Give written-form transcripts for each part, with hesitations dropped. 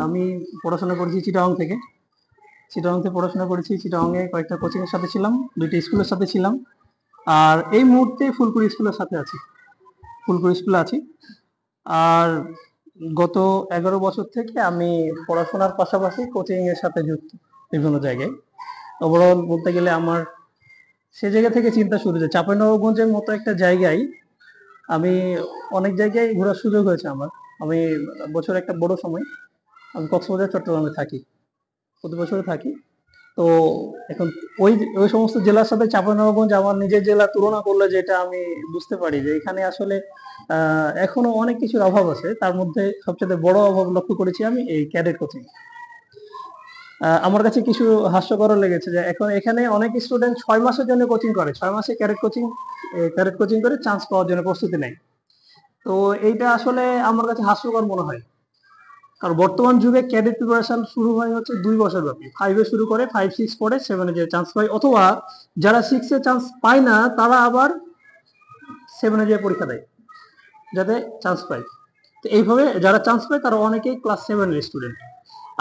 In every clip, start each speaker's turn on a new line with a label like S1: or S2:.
S1: আমি পড়াশোনা করেছি চিটাগং থেকে। চিটাগং থেকে পড়াশোনা করেছি। চিটাগংয়ে কয়েকটা কোচিং এর সাথে ছিলাম, 2টি স্কুলের সাথে ছিলাম। আর এই মুহূর্তে ফুলকুড়ি স্কুলের সাথে আছি। ফুলকুড়ি স্কুলে আছি। আর গত 11 বছর থেকে আমি পড়াশোনার পাশাপাশি কোচিং এর সাথে যুক্ত বিভিন্ন জায়গায়। ওভারঅল বলতে গেলে আমার সে জায়গা থেকে চিন্তা শুরু হয়েছে। চাঁপাইনবাবগঞ্জের মতো একটা জায়গায় আমি অনেক জায়গায় ঘোরার সুযোগ হয়েছে আমার। আমি বছর একটা বড় সময় আমি কক্সবাজার চট্টগ্রামে থাকি, প্রতি বছরে থাকি। তো এখন ওই ওই সমস্ত জেলার সাথে চাঁপাইনবাবগঞ্জ আমার নিজের জেলা তুলনা করলে যেটা আমি বুঝতে পারি যে এখানে আসলে এখনো অনেক কিছুর অভাব আছে। তার মধ্যে সবচেয়ে বড় অভাব লক্ষ্য করেছি আমি এই ক্যাডেট কোচিং। আমার কাছে কিছু হাস্যকর লেগেছে যে এখন এখানে অনেক স্টুডেন্ট 6 মাসের জন্য কোচিং করে, 6 মাসে ক্যাডেট কোচিং করে চান্স পাওয়ার জন্য প্রস্তুতি নেয়। তো এইটা আসলে আমার কাছে হাস্যকর মনে হয়। কারণ বর্তমান যুগে ক্যাডেট প্রিপারেশন শুরু হয় হচ্ছে 2 বছর ব্যাপী। 5-এ শুরু করে, 5-6 পড়ে, 7-এ যে চান্স পায়, অথবা যারা 6-এ চান্স পায় না তারা আবার 7-এ যে পরীক্ষা দেয় যাতে চান্স পায়। তো এইভাবে যারা চান্স পায় তারা অনেকেই ক্লাস 7-এর স্টুডেন্ট।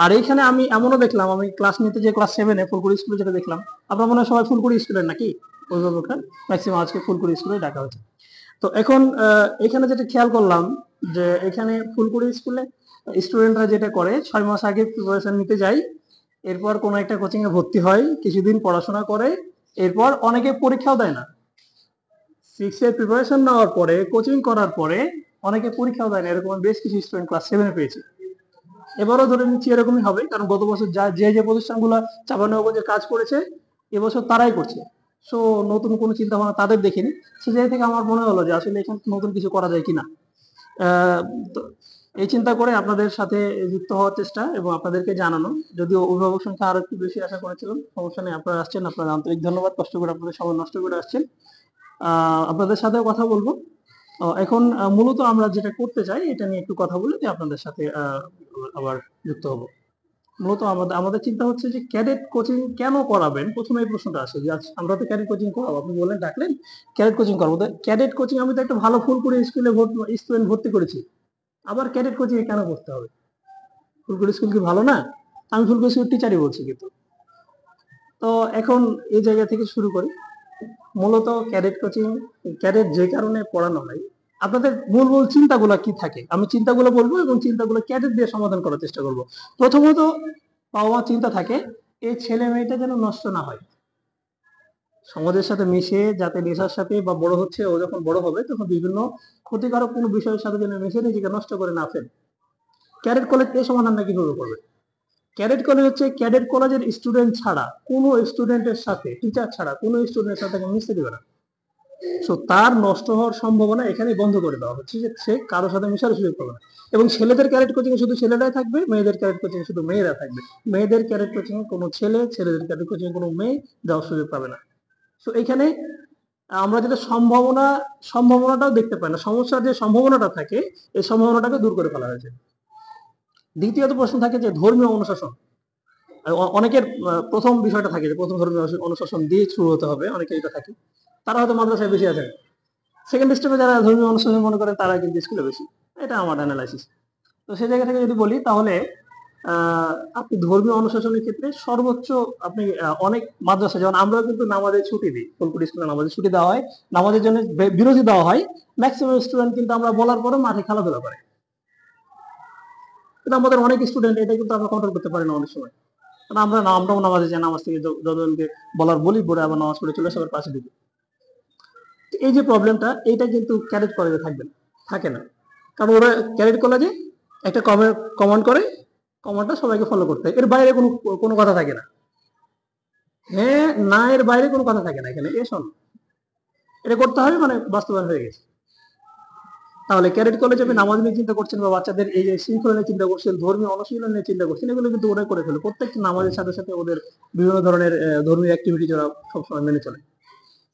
S1: আর এইখানে আমি এমনও দেখলাম, আমি ক্লাস নিতে যে ক্লাস 7-এ ফুলকুড়ি স্কুলে যেটা দেখলাম, আপনারা মনে হয় সবাই ফুলকুড়ি স্কুলের নাকি অভিভাবকরা, ম্যাক্সিমাম আজকে ফুলকুড়ি স্কুলে ডাকা হয়েছে। তো এখন এখানে যেটা খেয়াল করলাম যে এখানে ফুলকুড়ি স্কুলে স্টুডেন্টরা যেটা করে 6 মাস আগে প্রিপারেশন নিতে যায়, এরপর কোনো একটা কোচিং এ ভর্তি হয়, কিছুদিন পড়াশোনা করে, এরপর অনেকে পরীক্ষাও দেয় না। 6-এর প্রিপারেশন নেওয়ার পরে, কোচিং করার পরে অনেকে পরীক্ষাও দেয় না। এরকম বেশ কিছু স্টুডেন্ট ক্লাস 7-এ পেয়েছে। এবারও ধরে নিচ্ছি এরকমই হবে, কারণ গত বছর যে প্রতিষ্ঠানগুলো চাঁপাইনবাবগঞ্জে কাজ করেছে এবছর তারাই করছে। সো নতুন কোনো চিন্তা ভাবনা তাদের দেখিনি। সে জায়গা থেকে আমার মনে হলো যে আসলে এখানে নতুন কিছু করা যায় কিনা। তো এই চিন্তা করে আপনাদের সাথে যুক্ত হওয়ার চেষ্টা এবং আপনাদেরকে জানানো। যদিও অভিভাবক সংখ্যা আরো একটু বেশি আশা করেছিলাম, সমস্যা নেই, আপনারা আসছেন, আপনাদের আন্তরিক ধন্যবাদ। কষ্ট করে আপনাদের সময় নষ্ট করে আসছেন। আপনাদের সাথেও কথা বলবো। এখন মূলত আমরা যেটা করতে চাই এটা নিয়ে একটু কথা বলে দিয়ে আপনাদের সাথে আবার যুক্ত হব। মূলত আমাদের আমাদের চিন্তা হচ্ছে যে ক্যাডেট কোচিং কেন করাবেন, প্রথমে এই প্রশ্নটা আসে যে আমরা তো ক্যাডেট কোচিং করাবো, আপনি বললেন ডাকলেন ক্যাডেট কোচিং করবো। ক্যাডেট কোচিং আমি তো একটা ভালো ফুলপুরি স্কুলে স্টুডেন্ট ভর্তি করেছি, আবার ক্যাডেট কোচিং এ কেন করতে হবে? ফুলপুরি স্কুল কি ভালো না? আমি ফুলপুরি স্কুল টিচারই বলছি কিন্তু। তো এখন এই জায়গা থেকে শুরু করি। মূলত ক্যাডেট কোচিং, ক্যাডেট যে কারণে পড়ানো হয়, আপনাদের মূল মূল চিন্তাগুলো কি থাকে আমি চিন্তাগুলো বলবো এবং চিন্তাগুলো ক্যাডেট দিয়ে সমাধান করার চেষ্টা করব। প্রথমত বাবা মা চিন্তা থাকে এই ছেলে মেয়েটা যেন নষ্ট না হয়, সমাজের সাথে মিশে যাতে নেশার সাথে বা বড় হচ্ছে, ও যখন বড় হবে তখন বিভিন্ন ক্ষতিকারক কোনো বিষয়ের সাথে যেন মিশে নিজেকে নষ্ট করে না ফেলে। ক্যাডেট কলেজ এই সমাধানটা কিভাবে করবে? ক্যাডেট কলেজ হচ্ছে ক্যাডেট কলেজের স্টুডেন্ট ছাড়া কোনো স্টুডেন্টের সাথে, টিচার ছাড়া কোনো স্টুডেন্টের সাথে মিশতে দিবে না। সো তার নষ্ট হওয়ার সম্ভাবনা এখানে বন্ধ করে দেওয়া হচ্ছে যে সে কারোর সাথে মেশার সুযোগ পাবে না। এবং ছেলেদের ক্যারেট কোচিং শুধু ছেলেরাই থাকবে, মেয়েদের ক্যারেট কোচিং শুধু মেয়েরা থাকবে। মেয়েদের ক্যারেট কোচিং কোনো ছেলে, ছেলেদের ক্যারেট কোচিং কোনো মেয়ে যাওয়ার সুযোগ পাবে না। তো এখানে আমরা যেটা সম্ভাবনাটাও দেখতে পাই না, সমস্যার যে সম্ভাবনাটা থাকে এই সম্ভাবনাটাকে দূর করে ফেলা হয়েছে। দ্বিতীয়ত প্রশ্ন থাকে যে ধর্মীয় অনুশাসন। অনেকের প্রথম বিষয়টা থাকে যে প্রথম ধর্মীয় অনুশাসন দিয়ে শুরু হতে হবে, অনেকে এটা থাকে। তারা হয়তো মাদ্রাসায় বেশি আছেন, সেকেন্ড স্টেপে যারা ধর্মীয় অনুশাসন মনে করেন তারা কিন্তু স্কুলে বেশি। এটা আমার অ্যানালাইসিস। তো সেই জায়গা থেকে যদি বলি তাহলে আপনি ধর্মীয় অনুশাসনের ক্ষেত্রে সর্বোচ্চ আপনি অনেক মাদ্রাসা, যেমন আমরা কিন্তু নামাজের ছুটি দিই, ফুলপুর স্কুলে নামাজের ছুটি দেওয়া হয়, নামাজের জন্য বিরতি দেওয়া হয়। ম্যাক্সিমাম স্টুডেন্ট কিন্তু আমরা বলার পরে মাঠে খেলাধুলা করে, কিন্তু আমাদের অনেক স্টুডেন্ট এটা কিন্তু আমরা কন্ট্রোল করতে পারি না অনেক সময়। আমরাও নামাজে যাই, নামাজ থেকে যতজনকে বলার বলি, পরে আবার নামাজ পড়ে চলে সবার পাশে দিবি। এই যে প্রবলেমটা, এইটা কিন্তু ক্যাডেট কলেজে থাকবে না, থাকে না। কারণ ওরা ক্যাডেট কলেজে একটা কমান্ড করে, কমান্ডটা সবাইকে ফলো করতে হয়, এর বাইরে কোনো কোনো কথা থাকে না। হ্যাঁ না, এর বাইরে কোনো কথা থাকে না। এখানে এ শোন, এটা করতে হবে মানে বাস্তবায়ন হয়ে গেছে। তাহলে ক্যাডেট কলেজে আপনি নামাজ নিয়ে চিন্তা করছেন বা বাচ্চাদের এই যে শৃঙ্খলা নিয়ে চিন্তা করছেন, ধর্মীয় অনুশীলন নিয়ে চিন্তা করছেন, এগুলো কিন্তু ওরাই করে ফেলে। প্রত্যেকটা নামাজের সাথে সাথে ওদের বিভিন্ন ধরনের ধর্মীয় অ্যাক্টিভিটি ওরা সবসময় মেনে চলে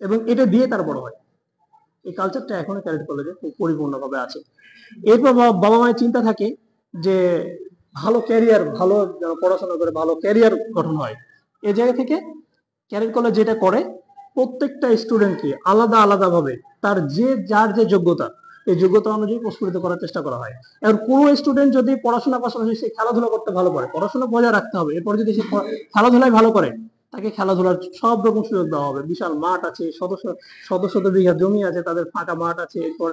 S1: এবং এটা দিয়ে তার বড় হয়। এই কালচারটা এখনো ক্যাডেট কলেজে পরিপূর্ণভাবে আছে। এরপর বাবা মায়ের চিন্তা থাকে যে ভালো ক্যারিয়ার, ভালো পড়াশোনা করে ভালো ক্যারিয়ার গঠন হয়। এই জায়গা থেকে ক্যাডেট কলেজ যেটা করে, প্রত্যেকটা স্টুডেন্টকে আলাদা আলাদা ভাবে তার যার যে যোগ্যতা এই যোগ্যতা অনুযায়ী প্রস্ফুটিত করার চেষ্টা করা হয়। এবার কোনো স্টুডেন্ট যদি পড়াশোনার পাশাপাশি সে খেলাধুলা করতে ভালো পারে, পড়াশোনা বজায় রাখতে হবে, এরপর যদি সে খেলাধুলায় ভালো করে, তাকে খেলাধুলার সব রকম সুযোগ দেওয়া হবে। বিশাল মাঠ আছে, শত শত বিঘা জমি আছে, তাদের ফাঁকা মাঠ আছে, এরপর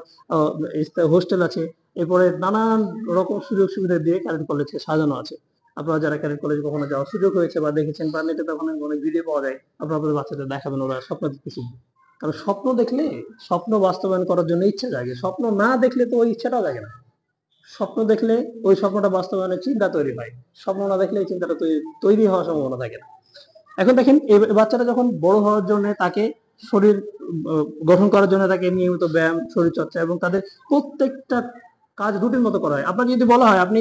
S1: হোস্টেল আছে, এরপরে নানান রকম সুযোগ সুবিধা দিয়ে ক্যাডেট কলেজকে সাজানো আছে। আপনারা যারা ক্যাডেট কলেজে কখনো যাওয়ার সুযোগ হয়েছে বা দেখেছেন বা নেটে তখন অনেক ভিডিও পাওয়া যায়, আপনারা আপনাদের বাচ্চাদের দেখাবেন, ওরা স্বপ্ন দেখতে শিখবে। কারণ স্বপ্ন দেখলে স্বপ্ন বাস্তবায়ন করার জন্য ইচ্ছা জাগে, স্বপ্ন না দেখলে তো ওই ইচ্ছাটাও জাগে না। স্বপ্ন দেখলে ওই স্বপ্নটা বাস্তবায়নের চিন্তা তৈরি হয়, স্বপ্ন না দেখলে এই চিন্তাটা তৈরি হওয়ার সম্ভাবনা থাকে না। এখন দেখেন এই বাচ্চাটা যখন বড় হওয়ার জন্য তাকে শরীর গঠন করার জন্য তাকে নিয়মিত ব্যায়াম, শরীর চর্চা এবং তাদের প্রত্যেকটা কাজ রুটিন মতো করা হয়। আপনাকে যদি বলা হয়, আপনি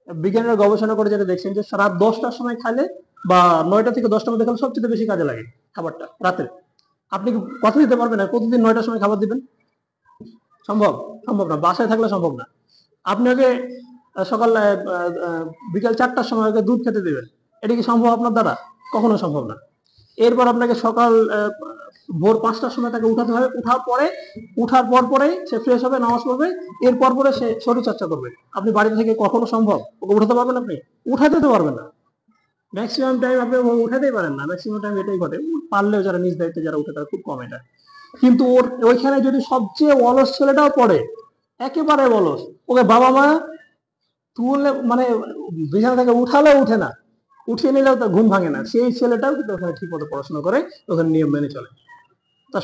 S1: বিজ্ঞানীরা গবেষণা করে যেটা দেখছেন যে রাত 10টার সময় খাইলে বা 9টা থেকে 10টার মধ্যে খেলে সবচেয়ে বেশি কাজে লাগে খাবারটা রাতে। আপনি কি কথা দিতে পারবেন না প্রতিদিন 9টার সময় খাবার দিবেন? সম্ভব? সম্ভব না, বাসায় থাকলে সম্ভব না। আপনি আগে সকাল বিকাল 4টার সময় আগে দুধ খেতে দিবেন, এটা কি সম্ভব আপনার দ্বারা? কখনো সম্ভব না। এরপর আপনাকে সকাল ভোর 5টার সময় তাকে উঠাতে হবে, উঠার পরে সে ফ্রেশ হবে, নামাজ পড়বে, এরপর পরে সে শরীর চর্চা করবে। আপনি বাড়িতে থেকে কখনো সম্ভব ওকে উঠাতে পারবেন? আপনি উঠাতে তো পারবেন না। ম্যাক্সিমাম টাইম আপনি উঠাতেই পারেন না, ম্যাক্সিমাম টাইম এটাই ঘটে। পারলেও যারা নিজ দায়িত্বে যারা উঠে তারা খুব কম এটা। কিন্তু ওইখানে যদি সবচেয়ে অলস ছেলেটাও পড়ে, একেবারে অলস, ওকে বাবা মা তুলে মানে বিছানা থেকে উঠালেও উঠে না, উঠিয়ে নিলেও তার ঘুম ভাঙে না, সেই ছেলেটাও কিন্তু ওখানে ঠিক মতো পড়াশোনা করে, ওখানে নিয়ম মেনে চলে। তার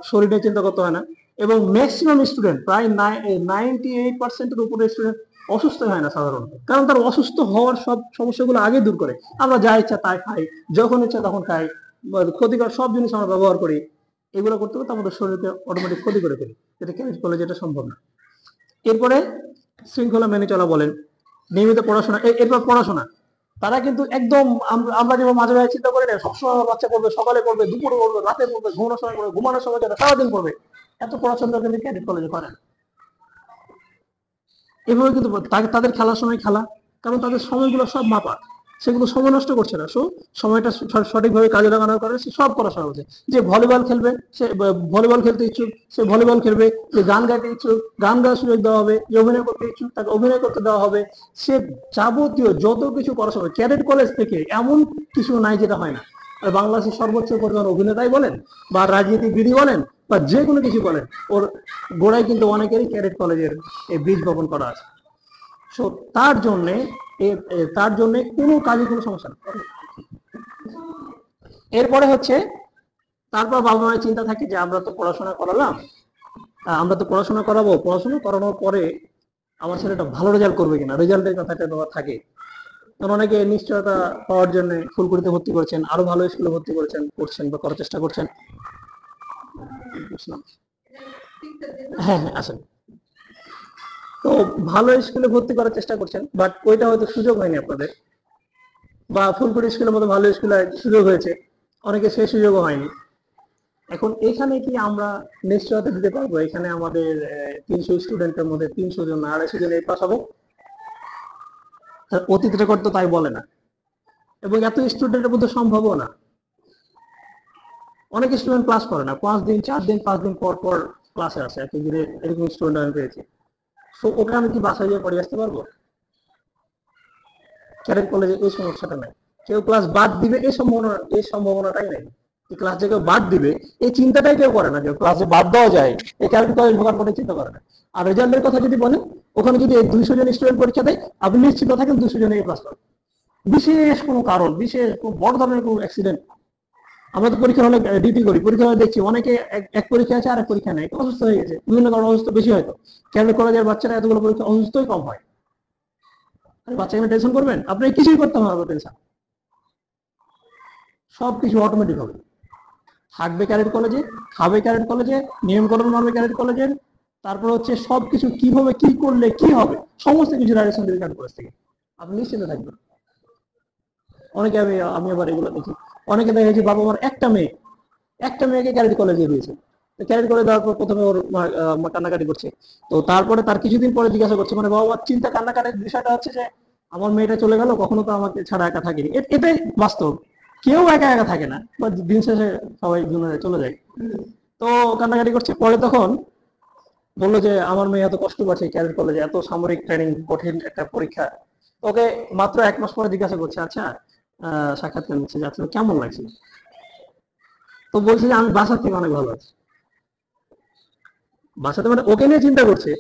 S1: শরীরে চিন্তা করতে হয় না। এবং ম্যাক্সিমাম স্টুডেন্ট, প্রায় 98% উপরে স্টুডেন্ট অসুস্থ হয় না সাধারণত, কারণ তার অসুস্থ হওয়ার সব সমস্যাগুলো আগে দূর করে। আমরা যা ইচ্ছা তাই খাই, যখন ইচ্ছা তখন খাই, ক্ষতিকর সব জিনিস আমরা ব্যবহার করি, এগুলো করতে করতে আমাদের শরীরকে অটোমেটিক ক্ষতি করে ফেলি, যেটা ক্যারেজ করলে যেটা সম্ভব না। এরপরে শৃঙ্খলা মেনে চলা বলেন, নিয়মিত পড়াশোনা। এরপর পড়াশোনা তারা কিন্তু একদম আমরা যেমন মাঝে মাঝে চিন্তা করি না, সবসময় আমার বাচ্চা পড়বে, সকালে পড়বে, দুপুরে পড়বে, রাতে পড়বে, ঘুমানোর সময় পড়বে, ঘুমানোর সময় যারা সারাদিন পড়বে, এত পড়াশোনা কিন্তু ক্যাডেট কলেজে করে না। এভাবে কিন্তু তাদের খেলার সময় খেলা, কারণ তাদের সময়গুলো সব মাপা, সেগুলো সময় নষ্ট করছে না। সময়টা সঠিকভাবে কাজে লাগানোর কারণে সে সব পড়াশোনা করছে। যে ভলিবল খেলবে, সে ভলিবল খেলতে ইচ্ছুক, সে ভলিবল খেলবে। যে গান গাইতে ইচ্ছুক, গান গাওয়ার সুযোগ দেওয়া হবে। যে অভিনয় করতে ইচ্ছুক, তাকে অভিনয় করতে দেওয়া হবে। সে যাবতীয় যত কিছু পড়াশোনা, ক্যাডেট কলেজ থেকে এমন কিছু নাই যেটা হয় না। আর বাংলাদেশের সর্বোচ্চ পরিমাণ অভিনেতাই বলেন বা রাজনীতিবিদই বলেন বা যে কোনো কিছু বলেন, ওর গোড়ায় কিন্তু অনেকেরই ক্যাডেট কলেজের এই বীজ বপন করা আছে। তার জন্য কোনো কাজে কোনো সমস্যা নেই। এরপরে হচ্ছে তারপর বাবা মায়ের চিন্তা থাকে যে আমরা তো পড়াশোনা করালাম, আমরা তো পড়াশোনা করাবো, পড়াশোনা করানোর পরে আমার ছেলেটা ভালো রেজাল্ট করবে কিনা, রেজাল্টের কথাটা থাকে। অনেকে নিশ্চয়তা পাওয়ার জন্য ফুলকুড়িতে ভর্তি করেছেন, আরো ভালো স্কুলে ভর্তি করছেন বা করার চেষ্টা করছেন। হ্যাঁ হ্যাঁ আসেন। তো ভালো স্কুলে ভর্তি করার চেষ্টা করছেন, বাট ওইটা হয়তো সুযোগ হয়নি আপনাদের, বা ফুলকুড়ি স্কুলের মতো ভালো স্কুলে সুযোগ হয়েছে, অনেকে সেই সুযোগও হয়নি। এখন এখানে কি আমরা নিশ্চয়তা দিতে পারবো এখানে আমাদের 300 স্টুডেন্টের মধ্যে 300 জন 250 জন এই পাস হবে? অতীত রেকর্ড তো তাই বলে না, এবং এত স্টুডেন্টের মধ্যে সম্ভবও না। অনেক স্টুডেন্ট ক্লাস করে না, 5 দিন 4 দিন 5 দিন পর পর ক্লাসে আসে, এরকম স্টুডেন্ট আমি পেয়েছি। তো ওকে আমি কি বাসায় গিয়ে পড়ে আসতে পারবো? ক্যাডেট কলেজে এই সমস্যাটা নাই। কেউ ক্লাস বাদ দিবে এই সম্ভাবনাটাই নাই। ক্লাস যে কেউ বাদ দিবে এই চিন্তাটাই কেউ করে না, যে ক্লাসে বাদ দেওয়া যায়, এই ক্যাডেট কলেজ ঢোকার পরে চিন্তা করে না। আর রেজাল্টের কথা যদি বলেন, ওখানে যদি 200 জন স্টুডেন্ট পরীক্ষা দেয়, আপনি নিশ্চিত থাকেন 200 জন এই ক্লাস পাবে। বিশেষ কোনো কারণ, বিশেষ বড় ধরনের কোনো অ্যাক্সিডেন্ট, আমরা তো পরীক্ষা হলে ডিউটি করি, পরীক্ষা হলে দেখছি অনেকে এক পরীক্ষা আছে আর এক পরীক্ষা নেই, অসুস্থ হয়ে গেছে, বিভিন্ন কারণে অসুস্থ বেশি হয়তো। ক্যাডেট কলেজের বাচ্চারা এতগুলো পরীক্ষা অসুস্থই কম হয়। বাচ্চাকে টেনশন করবেন? আপনি কিছুই করতে হবে টেনশন, সবকিছু অটোমেটিক হবে। থাকবে ক্যাডেট কলেজে, খাবে ক্যাডেট কলেজে, নিয়মকরণ মানবে ক্যাডেট কলেজের, তারপর হচ্ছে সবকিছু কিভাবে কি করলে কি হবে সমস্ত কিছু ডাইরেকশন দেবে ক্যাডেট কলেজ থেকে, আপনি নিশ্চিন্ত থাকবেন। অনেকে আমি আবার এগুলো দেখি, অনেকে দেখা যাচ্ছে বাবা মার একটা মেয়েকে ক্যাডেট কলেজে দিয়েছে। ক্যাডেট করে দেওয়ার পর প্রথমে ওর কান্নাকাটি করছে, তো তারপরে তার কিছুদিন পরে জিজ্ঞাসা করছে, মানে বাবা মার চিন্তা কান্নাকাটির বিষয়টা হচ্ছে যে আমার মেয়েটা চলে গেল, কখনো তো আমাকে ছাড়া একা থাকেনি। এটাই বাস্তব, কেউ একা একা থাকে না, বা দিন শেষে সবাই দুনিয়া চলে যায়। তো কান্নাকাটি করছে, পরে তখন বললো যে আমার মেয়ে এত কষ্ট পাচ্ছে ক্যাডেট কলেজে, এত সামরিক ট্রেনিং, কঠিন একটা পরীক্ষা। ওকে মাত্র 1 মাস পরে জিজ্ঞাসা করছে, আচ্ছা সাক্ষাৎকার নিচ্ছে যে আচ্ছা কেমন লাগছে? তো বলছে যে আমি বাসার থেকে অনেক ভালো আছি। বাসাতে মানে ওকে নিয়ে চিন্তা করছে।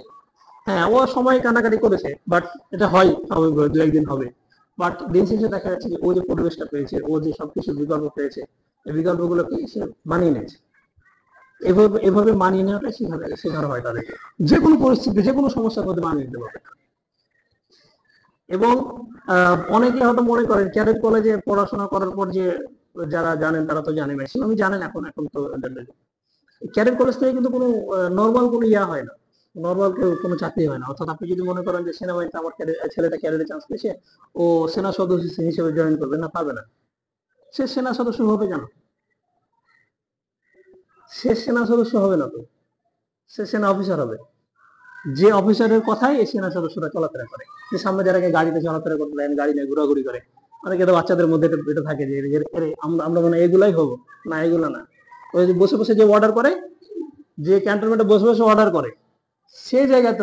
S1: হ্যাঁ, ও সময় কানাকাটি করেছে, বাট এটা হয় স্বাভাবিক, দু একদিন হবে। বাট দিন শেষে দেখা যাচ্ছে যে ও যে পরিবেশটা পেয়েছে, ও যে সবকিছু বিকল্প পেয়েছে, এই বিকল্পগুলোকে সে মানিয়ে নিয়েছে। এভাবে এভাবে মানিয়ে নেওয়াটাই শেখানো হয় তাদেরকে। যে কোনো পরিস্থিতি, যে কোনো সমস্যার মধ্যে মানিয়ে নিতে পারবে। এবং অনেকে হয়তো মনে করেন ক্যাডেট কলেজে পড়াশোনা করার পর যে, যারা জানেন তারা তো জানে, ম্যাক্সিমামই জানেন, এখন এখন তো ক্যাডেট কলেজ থেকে কিন্তু কোনো নর্মাল কোনো ইয়া হয় না, নর্মাল কোনো চাকরি হয় না। অর্থাৎ আপনি যদি মনে করেন যে সেনাবাহিনীতে আমার ছেলেটা ক্যাডেটে চান্স পেয়েছে, ও সেনা সদস্য হিসেবে জয়েন করবে, না, পারবে না। সে সেনা সদস্য হবে কেন? সে সেনা সদস্য হবে না তো, সে সেনা অফিসার হবে। যে অফিসারের কথাই এই সেনা সদস্যরা চলাফেরা করে, যে সামনে যারা গাড়িতে চলাফেরা করতে পারেন, গাড়ি নিয়ে ঘোরাঘুরি করে। অনেকে তো বাচ্চাদের মধ্যে এটা থাকে যে আমরা মানে এগুলাই হবো, না এগুলা না। ওই যে বসে বসে যে অর্ডার করে, যে ক্যান্টনমেন্টে বসে বসে অর্ডার করে, সেই জায়গায়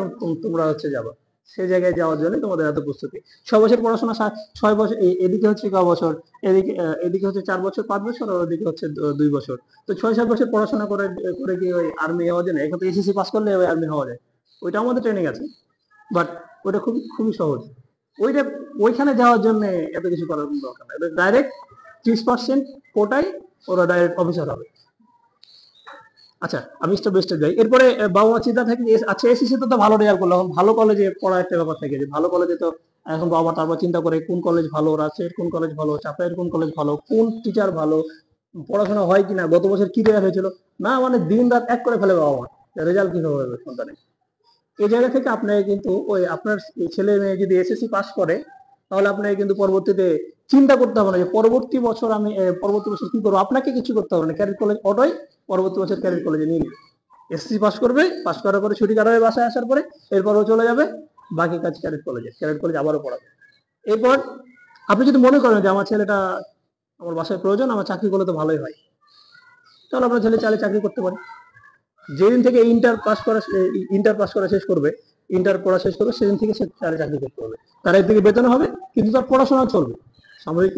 S1: তোমরা হচ্ছে যাবা। সেই জায়গায় যাওয়ার জন্য তোমাদের এত প্রস্তুতি। 6 বছর পড়াশোনা, 6 বছর, এদিকে হচ্ছে ক বছর, এদিকে হচ্ছে 4 বছর 5 বছর, আর ওদিকে হচ্ছে 2 বছর। তো 6-7 বছর পড়াশোনা করে করে কি ওই আর্মি হওয়া যায় না? এখন তো এসএসসি পাস করলে ওই আর্মি হওয়া যায়। ওইটা আমাদের ট্রেনিং আছে, বাট ওইটা খুবই খুবই সহজ। ওইটা ওইখানে যাওয়ার জন্য এত কিছু করার কোনো দরকার নাই। ডাইরেক্ট 30% কোটায় ওরা ডাইরেক্ট অফিসার হবে। আচ্ছা, আমি স্টেপ বাই স্টেপ যাই। এরপরে বাবা মা চিন্তা থাকে যে আচ্ছা এসএসসি তো ভালো রেজাল্ট করলাম, ভালো কলেজে পড়া একটা ব্যাপার থাকে, যে ভালো কলেজে তো এখন বাবা মা তারপর চিন্তা করে কোন কলেজ ভালো, রাজশাহীর কোন কলেজ ভালো, চাপাইয়ের কোন কলেজ ভালো, কোন টিচার ভালো, পড়াশোনা হয় কিনা, গত বছর কি রেজাল্ট হয়েছিল। না, মানে দিন রাত এক করে ফেলে বাবা মা, রেজাল্ট কিভাবে হবে সন্তানের। এই জায়গা থেকে আপনাকে কিন্তু ওই আপনার ছেলে মেয়ে যদি এসএসসি পাস করে, তাহলে আপনাকে কিন্তু পরবর্তীতে চিন্তা করতে হবে না যে পরবর্তী বছর আমি পরবর্তী বছর কি করবো। আপনাকে কিছু করতে হবে না, ক্যাডেট কলেজ অটোই পরবর্তী বছর ক্যাডেট কলেজে নিয়ে নেবে। এসএসসি পাস করবে, পাস করার পরে ছুটি কাটাবে বাসায় আসার পরে, এরপরও চলে যাবে বাকি কাজ ক্যাডেট কলেজে, ক্যাডেট কলেজ আবারও পড়াবে। এরপর আপনি যদি মনে করেন যে আমার ছেলেটা, আমার বাসায় প্রয়োজন, আমার চাকরি করলে তো ভালোই হয়, তাহলে আপনার ছেলে চাইলে চাকরি করতে পারে। যেদিন থেকে ইন্টার পাস করা শেষ করবে, ইন্টার পড়া শেষ করবে, সেদিন থেকে সে তার চাকরি করতে হবে। তার এর থেকে বেতন হবে, কিন্তু তার পড়াশোনা চলবে। সামরিক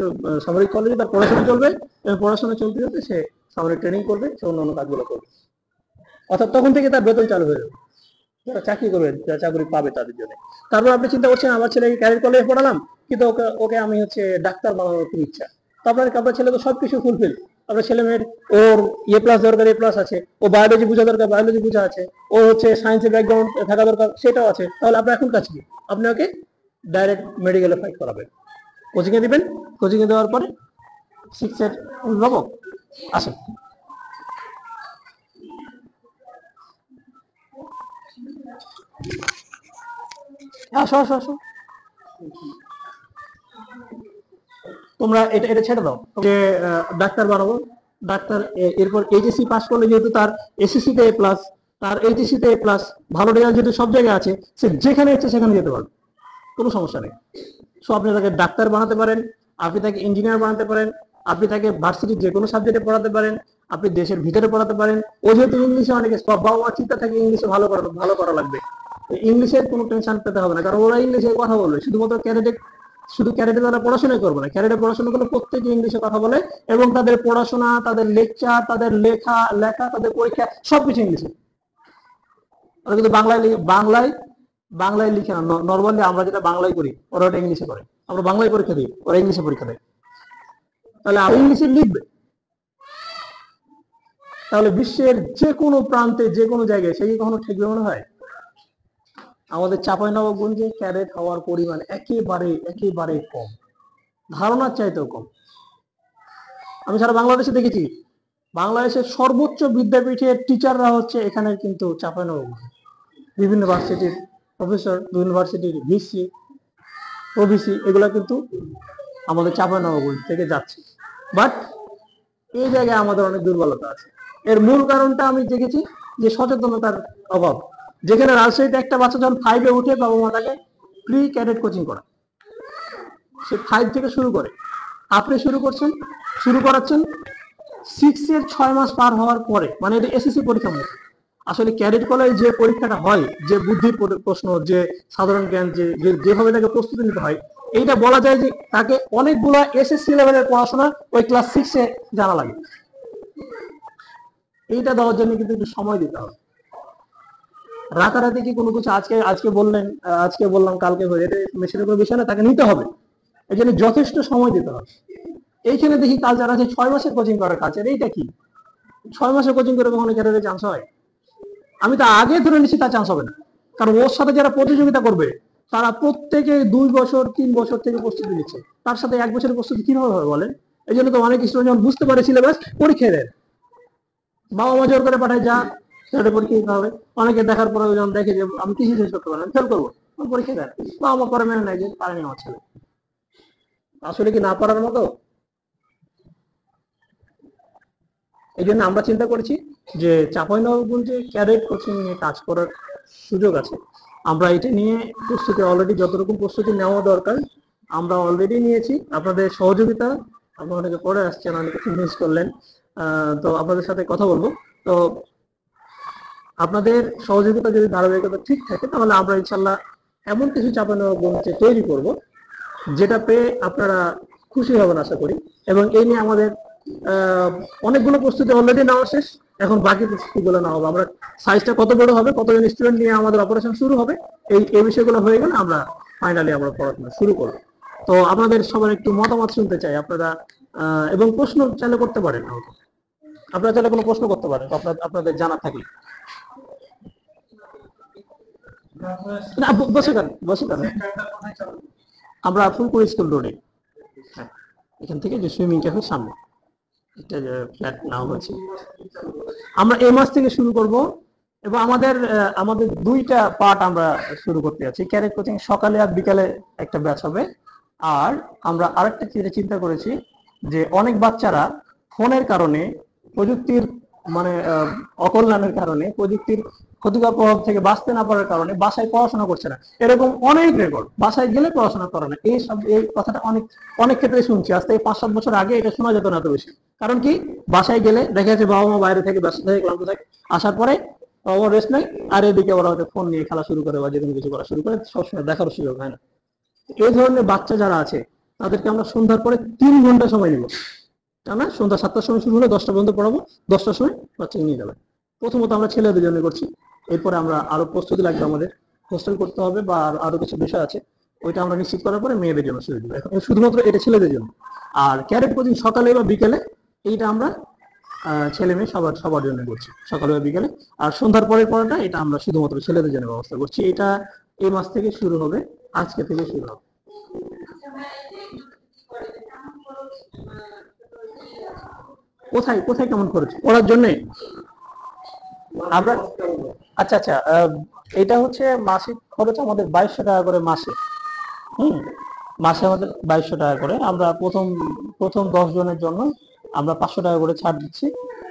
S1: সামরিক কলেজে তার পড়াশোনা চলবে, এবং পড়াশোনা চলতে চলতে সে সামরিক ট্রেনিং করবে, সে অন্যান্য কাজগুলো করবে। অর্থাৎ তখন থেকে তার বেতন চালু হয়ে যাবে, যারা চাকরি করবে, যারা চাকরি পাবে তাদের জন্য। তারপর আপনি চিন্তা করছেন আমার ছেলেকে ক্যারিয়ার কলেজে পড়ালাম, কিন্তু ওকে ওকে আমি হচ্ছে ডাক্তার বানানোর খুব ইচ্ছা। তো আপনার ছেলে তো সবকিছু ফুলফিল। আপনার ছেলে মেয়ের, ওর A+ দরকার, A+ আছে, ও বায়োলজি বোঝা দরকার, বায়োলজি বোঝা আছে, ও হচ্ছে সায়েন্সের ব্যাকগ্রাউন্ড থাকা দরকার, সেটাও আছে। তাহলে আপনার এখন কাজ কি? আপনি ওকে ডাইরেক্ট মেডিকেলে ফাইট করাবেন, কোচিং এ দিবেন। কোচিং এ দেওয়ার পরে 6 এর অভিভাবক আসেন। আসো আসো আসো, তোমরা এটা এটা ছেড়ে দাও যে ডাক্তার বানাবো। ডাক্তার এরপর এইচএসসি পাস করলে, যেহেতু তার এসএসসি তে A+, তার এইচএসসি তে A+, ভালো রেজাল্ট যেহেতু সব জায়গায় আছে, সে যেখানে ইচ্ছে সেখানে যেতে পারবে, কোনো সমস্যা নেই। সো আপনি তাকে ডাক্তার বানাতে পারেন, আপনি তাকে ইঞ্জিনিয়ার বানাতে পারেন, আপনি তাকে ভার্সিটির যে কোনো সাবজেক্টে পড়াতে পারেন, আপনি দেশের ভিতরে পড়াতে পারেন। ও যেহেতু ইংলিশে অনেকে, বাবা মা চিন্তা থাকে ইংলিশে ভালো করা লাগবে, ইংলিশের কোনো টেনশন পেতে হবে না, কারণ ওরা ইংলিশে কথা বলবে। শুধুমাত্র ক্যাডেটে তারা পড়াশোনাই করবে না, ক্যাডেটে পড়াশোনা করলে প্রত্যেকে ইংলিশে কথা বলে, এবং তাদের পড়াশোনা, তাদের লেকচার, তাদের লেখা, তাদের পরীক্ষা সবকিছু ইংলিশে। ওরা কিন্তু বাংলায় বাংলায় লিখে না। নর্মালি আমরা যেটা বাংলায় করি, ওরা ওটা ইংলিশে করে। আমরা বাংলায় পরীক্ষা দিই, ওরা ইংলিশে পরীক্ষা দেয়। তাহলে আমরা ইংলিশে লিখবে, তাহলে বিশ্বের যে কোনো প্রান্তে, যে কোনো জায়গায় সে কি কখনো ঠেকবে মনে হয়? আমাদের চাঁপাইনবাবগঞ্জে ক্যাডেট হওয়ার পরিমাণ একেবারে একেবারে কম, ধারণার চাইতেও কম। আমি সারা বাংলাদেশে দেখেছি, বাংলাদেশের সর্বোচ্চ বিদ্যাপীঠের টিচাররা হচ্ছে এখানের কিন্তু চাঁপাইনবাবগঞ্জ, বিভিন্ন ভার্সিটির প্রফেসর, বিভিন্ন ভার্সিটির ভিসি, প্রভিসি, এগুলা কিন্তু আমাদের চাঁপাইনবাবগঞ্জ থেকে যাচ্ছে। বাট এই জায়গায় আমাদের অনেক দুর্বলতা আছে। এর মূল কারণটা আমি দেখেছি যে সচেতনতার অভাব। যেখানে রাজশাহীতে একটা বাচ্চা যখন 5-এ উঠে, বাবা মা তাকে প্রি ক্যাডেট কোচিং করা, সে 5 থেকে শুরু করে। আপনি শুরু করাচ্ছেন 6 এর 6 মাস পার হওয়ার পরে, মানে এটা এসএসসি পরীক্ষার মতো। আসলে ক্যাডেট কলেজ যে পরীক্ষাটা হয়, যে বুদ্ধির প্রশ্ন, যে সাধারণ জ্ঞান, যেভাবে তাকে প্রস্তুতি নিতে হয়, এইটা বলা যায় যে তাকে অনেকগুলো এসএসসি লেভেলের পড়াশোনা ওই ক্লাস 6-এ জানা লাগে। এইটা দেওয়ার জন্য কিন্তু একটু সময় দিতে হবে। রাতারাতি কি কোনো কিছু আজকে আজকে বললেন, আজকে বললাম কালকে হয়ে, এটা মেশিনের কোনো বিষয় না, তাকে নিতে হবে। এই জন্য যথেষ্ট সময় দিতে হবে। এইখানে দেখি কালচার আছে 6 মাসের কোচিং করার কালচার। এইটা কি 6 মাসের কোচিং করে কখনো ক্যারিয়ারে চান্স হয়? আমি তো আগে ধরে নিচ্ছি তার চান্স হবে না, কারণ ওর সাথে যারা প্রতিযোগিতা করবে তারা প্রত্যেকে 2 বছর 3 বছর থেকে প্রস্তুতি নিচ্ছে, তার সাথে 1 বছরের প্রস্তুতি কিভাবে হবে বলেন? এই জন্য তো অনেক স্টুডেন্ট যখন বুঝতে পারে সিলেবাস, পরীক্ষা দেয়, বাবা মা জোর করে পাঠায়, যা সেটা পরীক্ষা দিতে হবে। অনেকে দেখার পরে যখন দেখে যে আমি কিছু শেষ করতে পারলাম, ফেল করবো, পরীক্ষা দেয়, বাবা মা করে মেনে নেয় যে পারেনি আমার ছেলে। আসলে কি না পারার মতো? এই জন্য আমরা চিন্তা করেছি যে চাঁপাইনবাবগঞ্জে ক্যাডেট কোচিং নিয়ে কাজ করার সুযোগ আছে। আমরা এটা নিয়ে প্রস্তুতি অলরেডি, যতরকম প্রস্তুতি নেওয়া দরকার আমরা অলরেডি নিয়েছি। আপনাদের সহযোগিতা, আপনারা অনেকে করে আসছেন, অনেকে মিস করলেন, তো আপনাদের সাথে কথা বলবো। তো আপনাদের সহযোগিতা যদি ধারাবাহিকতা ঠিক থাকে, তাহলে আমরা ইনশাল্লাহ এমন কিছু চাঁপাইনবাবগঞ্জে তৈরি করব যেটা পেয়ে আপনারা খুশি হবেন আশা করি। এবং এই নিয়ে আমাদের অনেকগুলো প্রস্তুতি অলরেডি নেওয়া শেষ, এখন বাকি প্রস্তুতিগুলো নেওয়া হবে। আমরা সাইজটা কত বড় হবে, কতজন স্টুডেন্ট নিয়ে আমাদের অপারেশন শুরু হবে, এই বিষয়গুলো হয়ে গেলে আমরা ফাইনালি আমরা পড়াশোনা শুরু করব। তো আপনাদের সবার একটু মতামত শুনতে চাই আপনারা, এবং প্রশ্ন চাইলে করতে পারেন, আপনারা চাইলে কোনো প্রশ্ন করতে পারেন আপনাদের জানা থাকলে। না, বসে কেন, আমরা ফুলপুর স্কুল রোডে, এখান থেকে যে সুইমিং ক্যাফের সামনে একটা ফ্ল্যাট নেওয়া হয়েছে। আমরা এই মাস থেকে শুরু করব, এবং আমাদের আমাদের 2টা পার্ট আমরা শুরু করতে যাচ্ছি। ক্যাডেট কোচিং সকালে আর বিকালে একটা ব্যাচ হবে। আর আমরা আরেকটা চিন্তা করেছি যে অনেক বাচ্চারা ফোনের কারণে, প্রযুক্তির মানে অকল্যাণের কারণে, প্রযুক্তির ক্ষতিকর প্রভাব থেকে বাঁচতে না পারার কারণে বাসায় পড়াশোনা করছে না। এরকম অনেক রেকর্ড, বাসায় গেলে পড়াশোনা করে না। এই কথাটা অনেক অনেক ক্ষেত্রে শুনছি। আজ থেকে 5-7 বছর আগে এটা শোনা যেত না এত বেশি। কারণ কি, বাসায় গেলে দেখা যাচ্ছে বাবা মা বাইরে থেকে ব্যস্ত থাকে, ক্লান্ত থাকে, আসার পরে বাবা রেস্ট নাই, আর এদিকে ওরা হয়তো ফোন নিয়ে খেলা শুরু করে বা যে কোনো কিছু করা শুরু করে, সবসময় দেখার সুযোগ হয় না। এই ধরনের বাচ্চা যারা আছে তাদেরকে আমরা সন্ধ্যার পরে 3 ঘন্টা সময় নিব। আমরা সন্ধ্যা 7টার সময় শুরু হলে 10টা পর্যন্ত পড়াবো, 10টার সময় বাচ্চাকে নিয়ে যাবে। প্রথমত আমরা ছেলেদের জন্য করছি, এরপরে আমরা আরো প্রস্তুতি লাগবে, আমাদের হোস্টেল করতে হবে বা আরো কিছু বিষয় আছে, ওইটা আমরা নিশ্চিত করার পরে মেয়েদের জন্য শুরু দেবো। এখন শুধুমাত্র এটা ছেলেদের জন্য। আর ক্যাডেট কোচিং সকালে বা বিকেলে, এইটা আমরা ছেলে মেয়ে সবার জন্য করছি, সকালে বা বিকেলে। আর সন্ধ্যার পরের পড়াটা এটা আমরা শুধুমাত্র ছেলেদের জন্য ব্যবস্থা করছি। এটা এই মাস থেকে শুরু হবে, আজকে থেকে শুরু হবে। কোথায় কোথায় কেমন খরচ পড়ার জন্য? আমরা আচ্ছা আচ্ছা, এটা হচ্ছে মাসিক খরচ আমাদের 2200 টাকা করে মাসে। হুম, মাসে আমাদের 2200 টাকা করে। আমরা প্রথম প্রথম 10 জনের জন্য আমরা 500 টাকা করে ছাড় দিচ্ছি,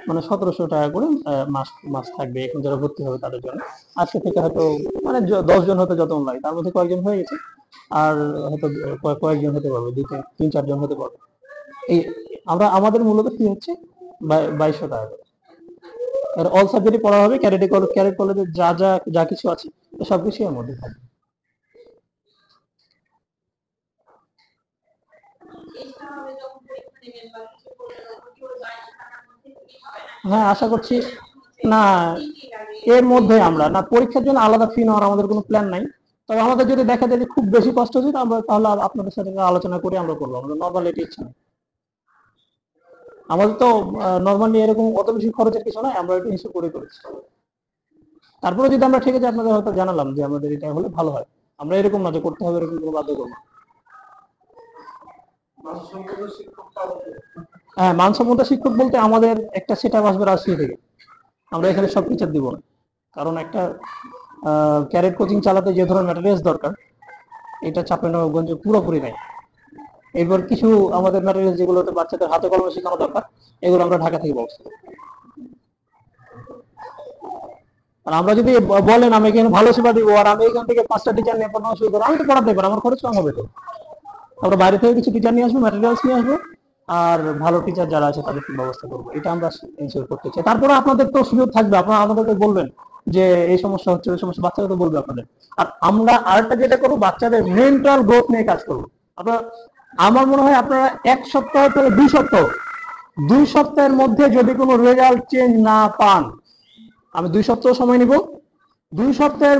S1: মানে 1700 টাকা করে মাস মাস থাকবে এখন যারা ভর্তি হবে তাদের জন্য। আজকে থেকে হয়তো মানে 10 জন হতে যত লাগে, তার মধ্যে কয়েকজন হয়ে গেছে, আর হয়তো কয়েকজন হতে পারবে, 2-3-4 জন হতে পারবে। এই আমাদের মূলত ফি হচ্ছে 2200 টাকা করে। আর অল সাবজেক্টই পড়া হবে। ক্যাডেট কলেজে যা যা যা কিছু আছে সবকিছু এর মধ্যে থাকবে। হ্যাঁ, আশা করছি। না, এর মধ্যে আমরা না, পরীক্ষার জন্য আলাদা ফি নেওয়ার আমাদের কোনো প্ল্যান নাই। তবে আমাদের যদি দেখা যায় যে খুব বেশি কষ্ট হচ্ছে, তাহলে আপনাদের সাথে আলোচনা করে আমরা করবো। আমরা নর্মালি এটা ইচ্ছা নেই আমাদের তো, নর্মালি এরকম অত বেশি খরচের কিছু নয়, আমরা এটা হিসেব করে করেছি। তারপরে যদি আমরা ঠিক আছে আপনাদের হয়তো জানালাম যে আমাদের এটা হলে ভালো হয়, আমরা এরকম না যে করতে হবে এরকম কোনো বাধ্য করবো। হ্যাঁ, মানসম্মত শিক্ষক বলতে আমাদের একটা সেটআপ আসবে রাজশাহী থেকে। আমরা এখানে সব টিচার দিব না, কারণ একটা ক্যাডেট কোচিং চালাতে যে ধরনের ম্যাটেরিয়ালস দরকার, এটা চাঁপাইনবাবগঞ্জে পুরোপুরি নাই। এরপর কিছু আমাদের ম্যাটেরিয়ালস যেগুলোতে বাচ্চাদের হাতে কলমে শেখানো দরকার, এগুলো আমরা ঢাকা থেকে ব্যবস্থা করব। আর আমরা যদি বলেন আমি এখানে ভালো সেবা দিব, আর আমি এখান থেকে 5টা টিচার নিয়ে পড়ানো শুরু করবো, আমি তো পড়াতে পারবো, আমার খরচ কম হবে তো। আমরা বাইরে থেকে কিছু টিচার নিয়ে আসবো, ম্যাটেরিয়ালস নিয়ে আসবো, আর ভালো টিচার যারা আছে তাদেরকে ব্যবস্থা করবো, এটা আমরা এনশিওর করতে চাই। তারপরে আপনাদের তো সুযোগ থাকবে, আপনারা আমাদেরকে বলবেন যে এই সমস্যা হচ্ছে, ওই সমস্যা, বাচ্চারা তো বলবে আপনাদের। আর আমরা আরেকটা যেটা করবো, বাচ্চাদের মেন্টাল গ্রোথ নিয়ে কাজ করবো। আপনারা, আমার মনে হয় আপনারা 1 সপ্তাহ থেকে 2 সপ্তাহ, 2 সপ্তাহের মধ্যে যদি কোনো রেজাল্ট চেঞ্জ না পান, আমি 2 সপ্তাহ সময় নিব। 2 সপ্তাহের